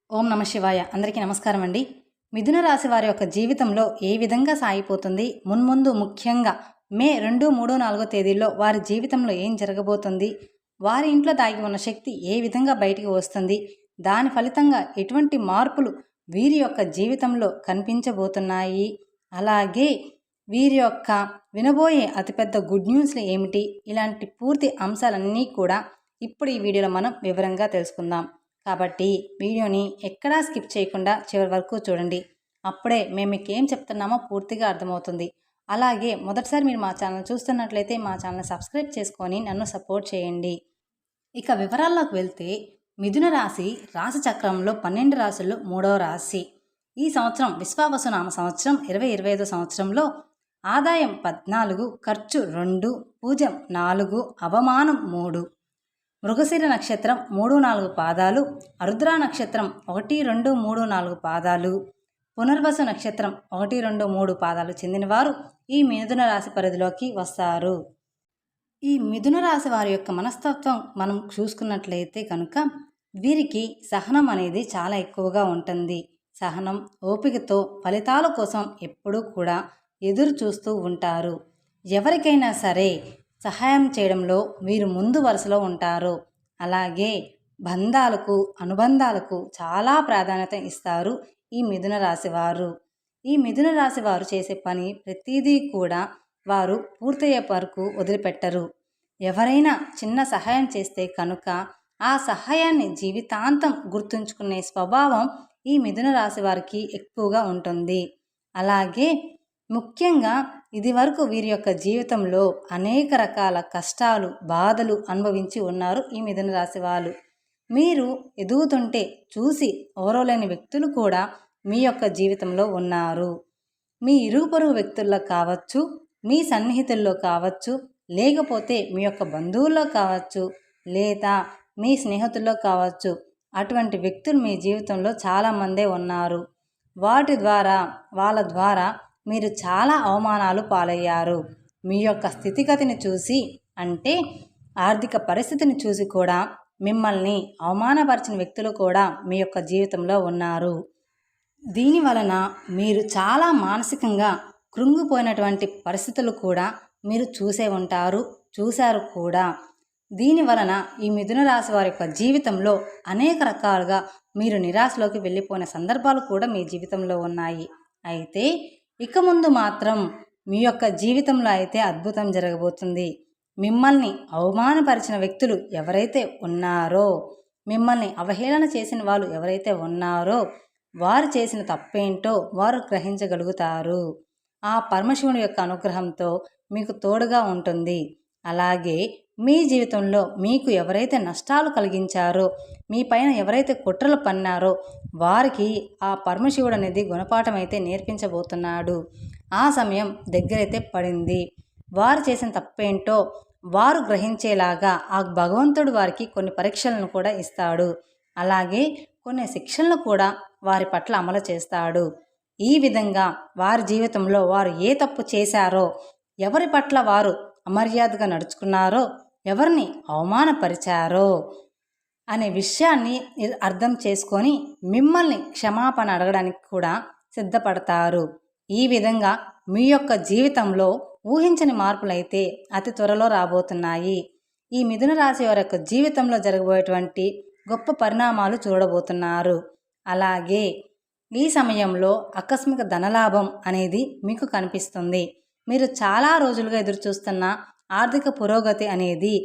ఓం నమ శివాయ. అందరికీ నమస్కారం అండి. మిథున రాశి వారి యొక్క జీవితంలో ఏ విధంగా సాగిపోతుంది, మున్ముందు ముఖ్యంగా మే 2, 3, 4 తేదీల్లో వారి జీవితంలో ఏం జరగబోతుంది, వారి ఇంట్లో దాగి ఉన్న శక్తి ఏ విధంగా బయటికి వస్తుంది, దాని ఫలితంగా ఎటువంటి మార్పులు వీరి యొక్క జీవితంలో కనిపించబోతున్నాయి, అలాగే వీరి యొక్క వినబోయే అతిపెద్ద గుడ్ న్యూస్లు ఏమిటి, ఇలాంటి పూర్తి అంశాలన్నీ కూడా ఇప్పుడు ఈ వీడియోలో మనం వివరంగా తెలుసుకుందాం. కాబట్టి వీడియోని ఎక్కడా స్కిప్ చేయకుండా చివరి వరకు చూడండి. అప్పుడే మేము మీకు ఏం చెప్తున్నామో పూర్తిగా అర్థమవుతుంది. అలాగే మొదటిసారి మీరు మా ఛానల్ చూస్తున్నట్లయితే మా ఛానల్ సబ్స్క్రైబ్ చేసుకొని నన్ను సపోర్ట్ చేయండి. ఇక వివరాల్లోకి వెళ్తే మిథున రాశి రాశి చక్రంలో 12 రాశుల్లో 3వ రాశి. ఈ సంవత్సరం విశ్వావసునామ సంవత్సరం 2025 సంవత్సరంలో ఆదాయం 14, ఖర్చు 2, పూజం 4, అవమానం 3. మృగశిర నక్షత్రం 3, 4 పాదాలు, ఆరుద్ర నక్షత్రం 1, 2, 3, 4 పాదాలు, పునర్వసు నక్షత్రం 1, 2, 3 పాదాలు చెందినవారు ఈ మిథున రాశి పరిధిలోకి వస్తారు. ఈ మిథున రాశి వారి యొక్క మనస్తత్వం మనం చూసుకున్నట్లయితే కనుక వీరికి సహనం అనేది చాలా ఎక్కువగా ఉంటుంది. సహనం, ఓపికతో ఫలితాల కోసం ఎప్పుడూ కూడా ఎదురు చూస్తూ ఉంటారు. ఎవరికైనా సరే సహాయం చేయడంలో వీరు ముందు వరుసలో ఉంటారు. అలాగే బంధాలకు, అనుబంధాలకు చాలా ప్రాధాన్యత ఇస్తారు ఈ మిథున రాశి వారు. ఈ మిథున రాశి వారు చేసే పని ప్రతిదీ కూడా వారు పూర్తయ్యే వరకు వదిలిపెట్టరు. ఎవరైనా చిన్న సహాయం చేస్తే కనుక ఆ సహాయాన్ని జీవితాంతం గుర్తుంచుకునే స్వభావం ఈ మిథున రాశి వారికి ఎక్కువగా ఉంటుంది. అలాగే ముఖ్యంగా ఇది వరకు వీరి యొక్క జీవితంలో అనేక రకాల కష్టాలు, బాధలు అనుభవించి ఉన్నారు ఈ మిథున రాశి వాళ్ళు. మీరు ఎదుగుతుంటే చూసి ఓర్వలేని వ్యక్తులు కూడా మీ యొక్క జీవితంలో ఉన్నారు. మీ ఇరుగు పొరుగు వ్యక్తుల్లో కావచ్చు, మీ సన్నిహితుల్లో కావచ్చు, లేకపోతే మీ యొక్క బంధువుల్లో కావచ్చు, లేదా మీ స్నేహితుల్లో కావచ్చు, అటువంటి వ్యక్తులు మీ జీవితంలో చాలామందే ఉన్నారు. వాళ్ళ ద్వారా మీరు చాలా అవమానాలు పాలయ్యారు. మీ యొక్క స్థితిగతిని చూసి, అంటే ఆర్థిక పరిస్థితిని చూసి కూడా మిమ్మల్ని అవమానపరిచిన వ్యక్తులు కూడా మీ యొక్క జీవితంలో ఉన్నారు. దీని వలన మీరు చాలా మానసికంగా కృంగిపోయినటువంటి పరిస్థితులు కూడా మీరు చూశారు కూడా. దీని వలన ఈ మిథున రాశి వారి యొక్క జీవితంలో అనేక రకాలుగా మీరు నిరాశలోకి వెళ్ళిపోయిన సందర్భాలు కూడా మీ జీవితంలో ఉన్నాయి. అయితే ఇక ముందు మాత్రం మీ యొక్క జీవితంలో అయితే అద్భుతం జరగబోతుంది. మిమ్మల్ని అవమానపరిచిన వ్యక్తులు ఎవరైతే ఉన్నారో, మిమ్మల్ని అవహేళన చేసిన వాళ్ళు ఎవరైతే ఉన్నారో వారు చేసిన తప్పేంటో వారు గ్రహించగలుగుతారు. ఆ పరమశివుని యొక్క అనుగ్రహంతో మీకు తోడుగా ఉంటుంది. అలాగే మీ జీవితంలో మీకు ఎవరైతే నష్టాలు కలిగించారో, మీ పైన ఎవరైతే కుట్రలు పన్నారో వారికి ఆ పరమశివుడు అనేది గుణపాఠం అయితే నేర్పించబోతున్నాడు. ఆ సమయం దగ్గరైతే పడింది. వారు చేసిన తప్పేంటో వారు గ్రహించేలాగా ఆ భగవంతుడు వారికి కొన్ని పరీక్షలను కూడా ఇస్తాడు. అలాగే కొన్ని శిక్షలను కూడా వారి పట్ల అమలు చేస్తాడు. ఈ విధంగా వారి జీవితంలో వారు ఏ తప్పు చేశారో, ఎవరి పట్ల వారు అమర్యాదగా నడుచుకున్నారో, ఎవరిని అవమానపరిచారో అనే విషయాన్ని అర్థం చేసుకొని మిమ్మల్ని క్షమాపణ అడగడానికి కూడా సిద్ధపడతారు. ఈ విధంగా మీ యొక్క జీవితంలో ఊహించని మార్పులైతే అతి త్వరలో రాబోతున్నాయి. ఈ మిథున రాశి వారి యొక్క జీవితంలో జరగబోయేటువంటి గొప్ప పరిణామాలు చూడబోతున్నారు. అలాగే ఈ సమయంలో ఆకస్మిక ధనలాభం అనేది మీకు కనిపిస్తుంది. మీరు చాలా రోజులుగా ఎదురుచూస్తున్న ఆర్థిక పురోగతి అనేది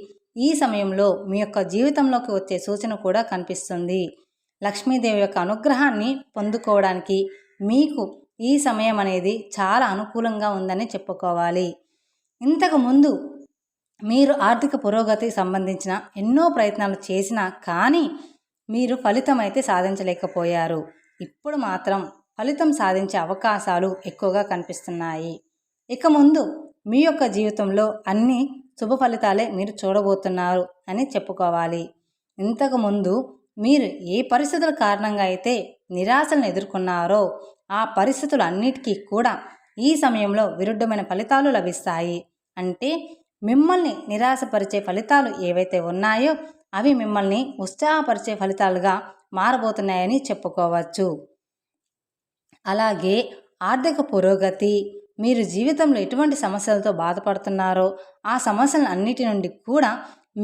ఈ సమయంలో మీ యొక్క జీవితంలోకి వచ్చే సూచన కూడా కనిపిస్తుంది. లక్ష్మీదేవి యొక్క అనుగ్రహాన్ని పొందుకోవడానికి మీకు ఈ సమయం అనేది చాలా అనుకూలంగా ఉందని చెప్పుకోవాలి. ఇంతకుముందు మీరు ఆర్థిక పురోగతికి సంబంధించిన ఎన్నో ప్రయత్నాలు చేసినా కానీ మీరు ఫలితం అయితే సాధించలేకపోయారు. ఇప్పుడు మాత్రం ఫలితం సాధించే అవకాశాలు ఎక్కువగా కనిపిస్తున్నాయి. ఇక ముందు మీ యొక్క జీవితంలో అన్ని శుభ ఫలితాలే మీరు చూడబోతున్నారు అని చెప్పుకోవాలి. ఇంతకుముందు మీరు ఏ పరిస్థితుల కారణంగా అయితే నిరాశలను ఎదుర్కొన్నారో ఆ పరిస్థితులు అన్నిటికీ కూడా ఈ సమయంలో విరుద్ధమైన ఫలితాలు లభిస్తాయి. అంటే మిమ్మల్ని నిరాశపరిచే ఫలితాలు ఏవైతే ఉన్నాయో అవి మిమ్మల్ని ఉత్సాహపరిచే ఫలితాలుగా మారబోతున్నాయని చెప్పుకోవచ్చు. అలాగే ఆర్థిక పురోగతి, మీరు జీవితంలో ఎటువంటి సమస్యలతో బాధపడుతున్నారో ఆ సమస్యల అన్నిటి నుండి కూడా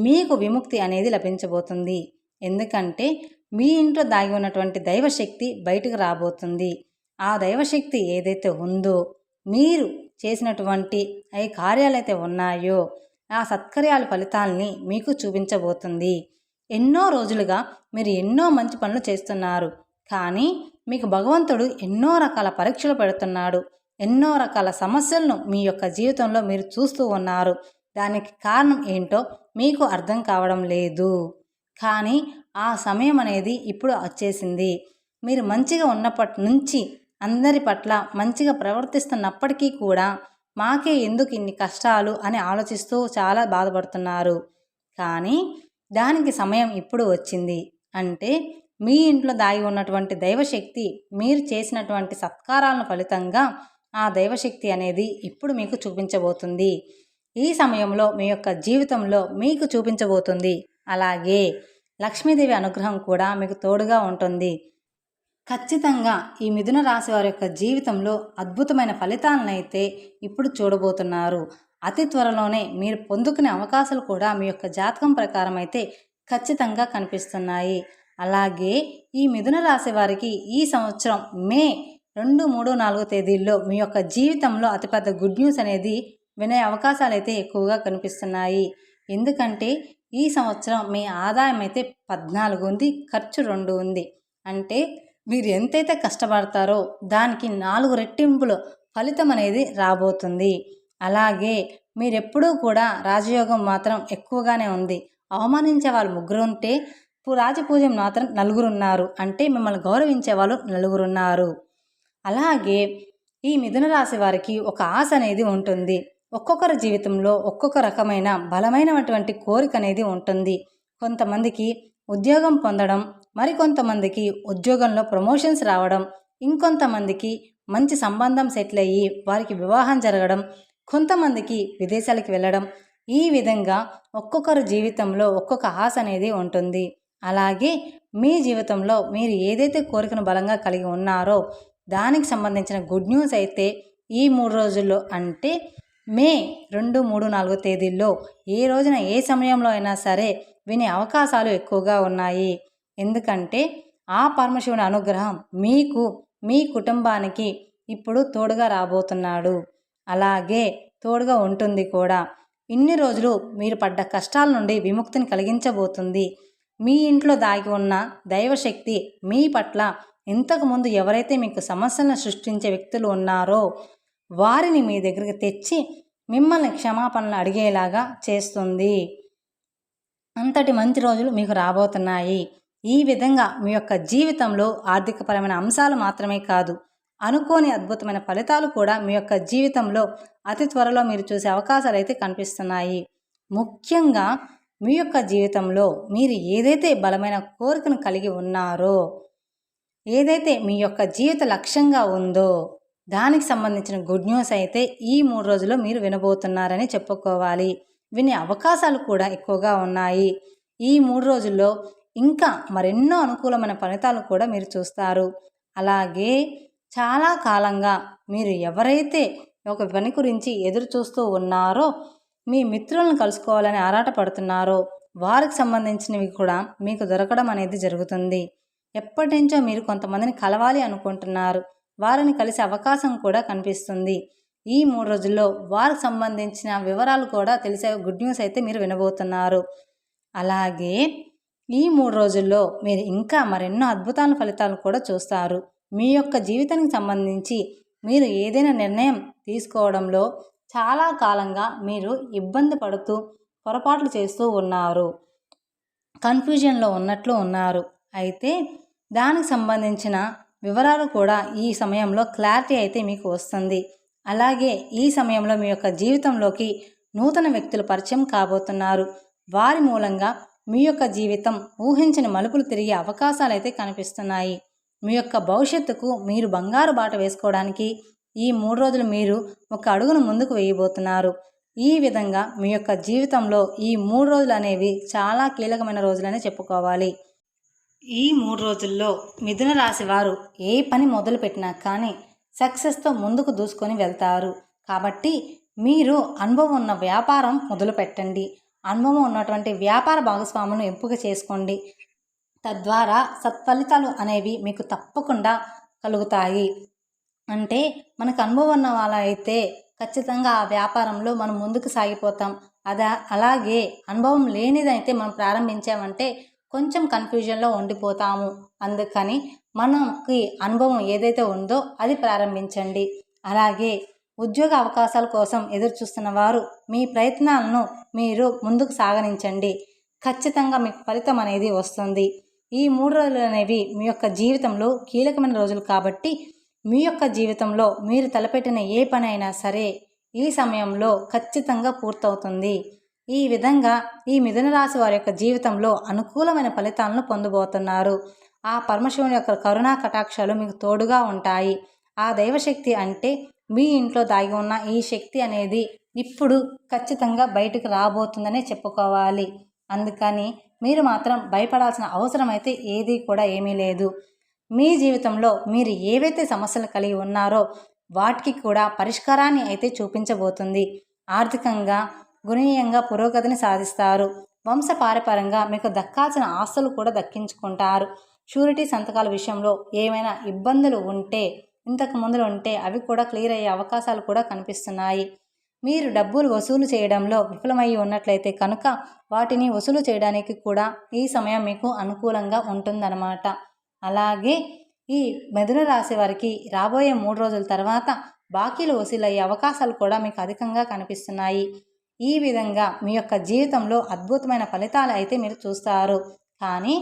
మీకు విముక్తి అనేది లభించబోతుంది. ఎందుకంటే మీ ఇంట్లో దాగి ఉన్నటువంటి దైవశక్తి బయటకు రాబోతుంది. ఆ దైవశక్తి ఏదైతే ఉందో, మీరు చేసినటువంటి ఏ కార్యాలైతే ఉన్నాయో ఆ సత్కార్యాల ఫలితాలని మీకు చూపించబోతుంది. ఎన్నో రోజులుగా మీరు ఎన్నో మంచి పనులు చేస్తున్నారు, కానీ మీకు భగవంతుడు ఎన్నో రకాల పరీక్షలు పెడుతున్నాడు. ఎన్నో రకాల సమస్యలను మీ యొక్క జీవితంలో మీరు చూస్తూ ఉన్నారు. దానికి కారణం ఏంటో మీకు అర్థం కావడం లేదు. కానీ ఆ సమయం అనేది ఇప్పుడు వచ్చేసింది. మీరు మంచిగా ఉన్నప్పటి నుంచి అందరి పట్ల మంచిగా ప్రవర్తిస్తున్నప్పటికీ కూడా మాకే ఎందుకు ఇన్ని కష్టాలు అని ఆలోచిస్తూ చాలా బాధపడుతున్నారు. కానీ దానికి సమయం ఇప్పుడు వచ్చింది. అంటే మీ ఇంట్లో దాగి ఉన్నటువంటి దైవశక్తి, మీరు చేసినటువంటి సత్కారాలను ఫలితంగా ఆ దైవశక్తి అనేది ఇప్పుడు మీకు చూపించబోతుంది. ఈ సమయంలో మీ యొక్క జీవితంలో మీకు చూపించబోతుంది. అలాగే లక్ష్మీదేవి అనుగ్రహం కూడా మీకు తోడుగా ఉంటుంది. ఖచ్చితంగా ఈ మిథున రాశి వారి యొక్క జీవితంలో అద్భుతమైన ఫలితాలను అయితే ఇప్పుడు చూడబోతున్నారు. అతి త్వరలోనే మీరు పొందుకునే అవకాశాలు కూడా మీ యొక్క జాతకం ప్రకారం అయితే ఖచ్చితంగా కనిపిస్తున్నాయి. అలాగే ఈ మిథున రాశి వారికి ఈ సంవత్సరం మే 2, 3, 4 తేదీల్లో మీ యొక్క జీవితంలో అతిపెద్ద గుడ్ న్యూస్ అనేది వినే అవకాశాలు అయితే ఎక్కువగా కనిపిస్తున్నాయి. ఎందుకంటే ఈ సంవత్సరం మీ ఆదాయం అయితే 14 ఉంది, ఖర్చు 2 ఉంది. అంటే మీరు ఎంతైతే కష్టపడతారో దానికి 4 రెట్టింపులు ఫలితం అనేది రాబోతుంది. అలాగే మీరెప్పుడూ కూడా రాజయోగం మాత్రం ఎక్కువగానే ఉంది. అవమానించే వాళ్ళు 3 ఉంటే రాజపూజ్యం మాత్రం 4 ఉన్నారు. అంటే మిమ్మల్ని గౌరవించే వాళ్ళు 4 ఉన్నారు. అలాగే ఈ మిథున రాశి వారికి ఒక ఆశ అనేది ఉంటుంది. ఒక్కొక్కరి జీవితంలో ఒక్కొక్క రకమైన బలమైనటువంటి కోరిక అనేది ఉంటుంది. కొంతమందికి ఉద్యోగం పొందడం, మరికొంతమందికి ఉద్యోగంలో ప్రమోషన్స్ రావడం, ఇంకొంతమందికి మంచి సంబంధం సెటిల్ అయ్యి వారికి వివాహం జరగడం, కొంతమందికి విదేశాలకు వెళ్ళడం. ఈ విధంగా ఒక్కొక్కరి జీవితంలో ఒక్కొక్క ఆశ అనేది ఉంటుంది. అలాగే మీ జీవితంలో మీరు ఏదైతే కోరికను బలంగా కలిగి ఉన్నారో దానికి సంబంధించిన గుడ్ న్యూస్ అయితే ఈ 3 రోజుల్లో, అంటే మే 2, 3, 4 తేదీల్లో ఏ రోజున ఏ సమయంలో అయినా సరే వినే అవకాశాలు ఎక్కువగా ఉన్నాయి. ఎందుకంటే ఆ పరమశివుని అనుగ్రహం మీకు, మీ కుటుంబానికి ఇప్పుడు తోడుగా రాబోతున్నాడు. అలాగే తోడుగా ఉంటుంది కూడా. ఇన్ని రోజులు మీరు పడ్డ కష్టాల నుండి విముక్తిని కలిగించబోతుంది. మీ ఇంట్లో దాగి ఉన్న దైవశక్తి మీ పట్ల ఇంతకుముందు ఎవరైతే మీకు సమస్యలను సృష్టించే వ్యక్తులు ఉన్నారో వారిని మీ దగ్గరికి తెచ్చి మిమ్మల్ని క్షమాపణలు అడిగేలాగా చేస్తుంది. అంతటి మంచి రోజులు మీకు రాబోతున్నాయి. ఈ విధంగా మీ యొక్క జీవితంలో ఆర్థికపరమైన అంశాలు మాత్రమే కాదు, అనుకోని అద్భుతమైన ఫలితాలు కూడా మీ యొక్క జీవితంలో అతి త్వరలో మీరు చూసే అవకాశాలు అయితే కనిపిస్తున్నాయి. ముఖ్యంగా మీ యొక్క జీవితంలో మీరు ఏదైతే బలమైన కోరికను కలిగి ఉన్నారో, ఏదైతే మీ యొక్క జీవిత లక్ష్యంగా ఉందో దానికి సంబంధించిన గుడ్ న్యూస్ అయితే ఈ 3 రోజుల్లో మీరు వినబోతున్నారని చెప్పుకోవాలి. వినే అవకాశాలు కూడా ఎక్కువగా ఉన్నాయి. ఈ 3 రోజుల్లో ఇంకా మరెన్నో అనుకూలమైన ఫలితాలు కూడా మీరు చూస్తారు. అలాగే చాలా కాలంగా మీరు ఎవరైతే ఒక పని గురించి ఎదురు చూస్తూ ఉన్నారో, మీ మిత్రులను కలుసుకోవాలని ఆరాటపడుతున్నారో వారికి సంబంధించినవి కూడా మీకు దొరకడం అనేది జరుగుతుంది. ఎప్పటి నుంచో మీరు కొంతమందిని కలవాలి అనుకుంటున్నారు, వారిని కలిసే అవకాశం కూడా కనిపిస్తుంది. ఈ 3 రోజుల్లో వారికి సంబంధించిన వివరాలు కూడా తెలిసే గుడ్ న్యూస్ అయితే మీరు వినబోతున్నారు. అలాగే ఈ 3 రోజుల్లో మీరు ఇంకా మరెన్నో అద్భుతాల ఫలితాలు కూడా చూస్తారు. మీ యొక్క జీవితానికి సంబంధించి మీరు ఏదైనా నిర్ణయం తీసుకోవడంలో చాలా కాలంగా మీరు ఇబ్బంది పడుతూ పొరపాట్లు చేస్తూ ఉన్నారు, కన్ఫ్యూజన్లో ఉన్నట్లు ఉన్నారు. అయితే దానికి సంబంధించిన వివరాలు కూడా ఈ సమయంలో క్లారిటీ అయితే మీకు వస్తుంది. అలాగే ఈ సమయంలో మీ యొక్క జీవితంలోకి నూతన వ్యక్తులు పరిచయం కాబోతున్నారు. వారి మూలంగా మీ యొక్క జీవితం ఊహించని మలుపులు తిరిగే అవకాశాలు అయితే కనిపిస్తున్నాయి. మీ యొక్క భవిష్యత్తుకు మీరు బంగారు బాట వేసుకోవడానికి ఈ 3 రోజులు మీరు ఒక అడుగును ముందుకు వేయబోతున్నారు. ఈ విధంగా మీ యొక్క జీవితంలో ఈ 3 రోజులు అనేవి చాలా కీలకమైన రోజులనే చెప్పుకోవాలి. ఈ 3 రోజుల్లో మిథున రాశి వారు ఏ పని మొదలుపెట్టినా కానీ సక్సెస్తో ముందుకు దూసుకొని వెళ్తారు. కాబట్టి మీరు అనుభవం ఉన్న వ్యాపారం మొదలుపెట్టండి. అనుభవం ఉన్నటువంటి వ్యాపార భాగస్వాములను ఎంపిక చేసుకోండి. తద్వారా సత్ఫలితాలు అనేవి మీకు తప్పకుండా కలుగుతాయి. అంటే మనకు అనుభవం ఉన్న వాళ్ళైతే ఖచ్చితంగా ఆ వ్యాపారంలో మనం ముందుకు సాగిపోతాం. అలాగే అనుభవం లేనిదైతే మనం ప్రారంభించామంటే కొంచెం కన్ఫ్యూజన్లో ఉండిపోతాము. అందుకని మనకి అనుభవం ఏదైతే ఉందో అది ప్రారంభించండి. అలాగే ఉద్యోగ అవకాశాల కోసం ఎదురు చూస్తున్న వారు మీ ప్రయత్నాలను మీరు ముందుకు సాగనించండి. ఖచ్చితంగా మీకు ఫలితం అనేది వస్తుంది. ఈ 3 రోజులు అనేవి మీ యొక్క జీవితంలో కీలకమైన రోజులు కాబట్టి మీ యొక్క జీవితంలో మీరు తలపెట్టిన ఏ పని అయినా సరే ఈ సమయంలో ఖచ్చితంగా పూర్తవుతుంది. ఈ విధంగా ఈ మిథున రాశి వారి యొక్క జీవితంలో అనుకూలమైన ఫలితాలను పొందబోతున్నారు. ఆ పరమశివుని యొక్క కరుణా కటాక్షాలు మీకు తోడుగా ఉంటాయి. ఆ దైవశక్తి అంటే మీ ఇంట్లో దాగి ఉన్న ఈ శక్తి అనేది ఇప్పుడు ఖచ్చితంగా బయటకు రాబోతుందనే చెప్పుకోవాలి. అందుకని మీరు మాత్రం భయపడాల్సిన అవసరం అయితే ఏమీ లేదు. మీ జీవితంలో మీరు ఏవైతే సమస్యలు కలిగి ఉన్నారో వాటికి కూడా పరిష్కారాన్ని అయితే చూపించబోతుంది. ఆర్థికంగా గణనీయంగా పురోగతిని సాధిస్తారు. వంశపారపర్యంగా మీకు దక్కాల్సిన ఆస్తులు కూడా దక్కించుకుంటారు. షూరిటీ సంతకాల విషయంలో ఏమైనా ఇబ్బందులు ఉంటే ఇంతకు ముందు ఉంటే అవి కూడా క్లియర్ అయ్యే అవకాశాలు కూడా కనిపిస్తున్నాయి. మీరు డబ్బులు వసూలు చేయడంలో విఫలమై ఉన్నట్లయితే కనుక వాటిని వసూలు చేయడానికి కూడా ఈ సమయం మీకు అనుకూలంగా ఉంటుందన్నమాట. అలాగే ఈ మిథున రాశి వారికి రాబోయే 3 రోజుల తర్వాత బాకీలు వసూలయ్యే అవకాశాలు కూడా మీకు అధికంగా కనిపిస్తున్నాయి. ఈ విధంగా మీ యొక్క జీవితంలో అద్భుతమైన ఫలితాలు అయితే మీరు చూస్తారు. కానీ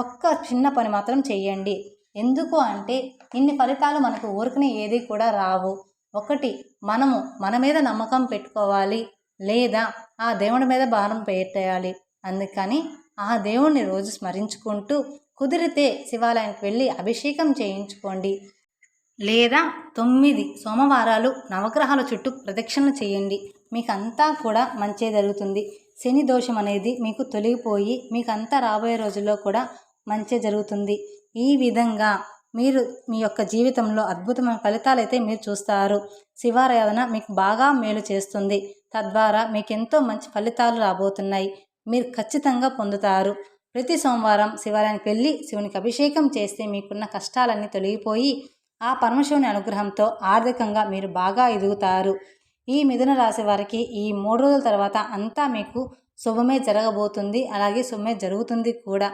ఒక్క చిన్న పని మాత్రం చేయండి. ఎందుకు అంటే ఇన్ని ఫలితాలు మనకు ఊరికనే ఏది కూడా రావు. ఒకటి, మనము మన మీద నమ్మకం పెట్టుకోవాలి, లేదా ఆ దేవుడి మీద భారం పెట్టేయాలి. అందుకని ఆ దేవుణ్ణి రోజు స్మరించుకుంటూ కుదిరితే శివాలయానికి వెళ్ళి అభిషేకం చేయించుకోండి. లేదా 9 సోమవారాలు నవగ్రహాల చుట్టూ ప్రదక్షిణలు చేయండి. మీకంతా కూడా మంచి జరుగుతుంది. శని దోషం అనేది మీకు తొలగిపోయి మీకంతా రాబోయే రోజుల్లో కూడా మంచి జరుగుతుంది. ఈ విధంగా మీరు మీ యొక్క జీవితంలో అద్భుతమైన ఫలితాలు అయితే మీరు చూస్తారు. శివారాధన మీకు బాగా మేలు చేస్తుంది. తద్వారా మీకు ఎంతో మంచి ఫలితాలు రాబోతున్నాయి. మీరు ఖచ్చితంగా పొందుతారు. ప్రతి సోమవారం శివాలయానికి వెళ్ళి శివునికి అభిషేకం చేస్తే మీకున్న కష్టాలన్నీ తొలగిపోయి ఆ పరమశివుని అనుగ్రహంతో ఆర్థికంగా మీరు బాగా ఎదుగుతారు. ఈ మిథున రాశి వారికి ఈ 3 రోజుల తర్వాత అంతా మీకు శుభమే జరగబోతుంది. అలాగే శుభమే జరుగుతుంది కూడా.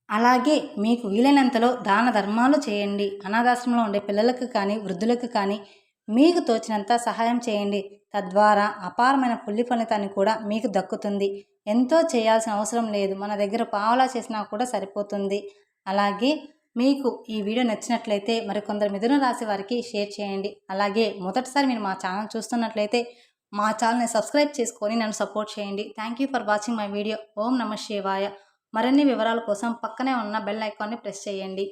అలాగే మీకు వీలైనంతలో దాన ధర్మాలు చేయండి. అనాథాశ్రమంలో ఉండే పిల్లలకు కానీ వృద్ధులకు కానీ మీకు తోచినంత సహాయం చేయండి. తద్వారా అపారమైన పుణ్య ఫలితాన్ని కూడా మీకు దక్కుతుంది. ఎంతో చేయాల్సిన అవసరం లేదు. మన దగ్గర పావలా చేసినా కూడా సరిపోతుంది. అలాగే మీకు ఈ వీడియో నచ్చినట్లయితే మరికొందరు మిథున రాశి వారికి షేర్ చేయండి. అలాగే మొదటిసారి మీరు మా ఛానల్ చూస్తున్నట్లయితే మా ఛానల్ని సబ్స్క్రైబ్ చేసుకొని నన్ను సపోర్ట్ చేయండి. Thank you for watching my video. ఓం నమః శివాయ. మరిన్ని వివరాల కోసం పక్కనే ఉన్న బెల్ ఐకాన్ని ప్రెస్ చేయండి.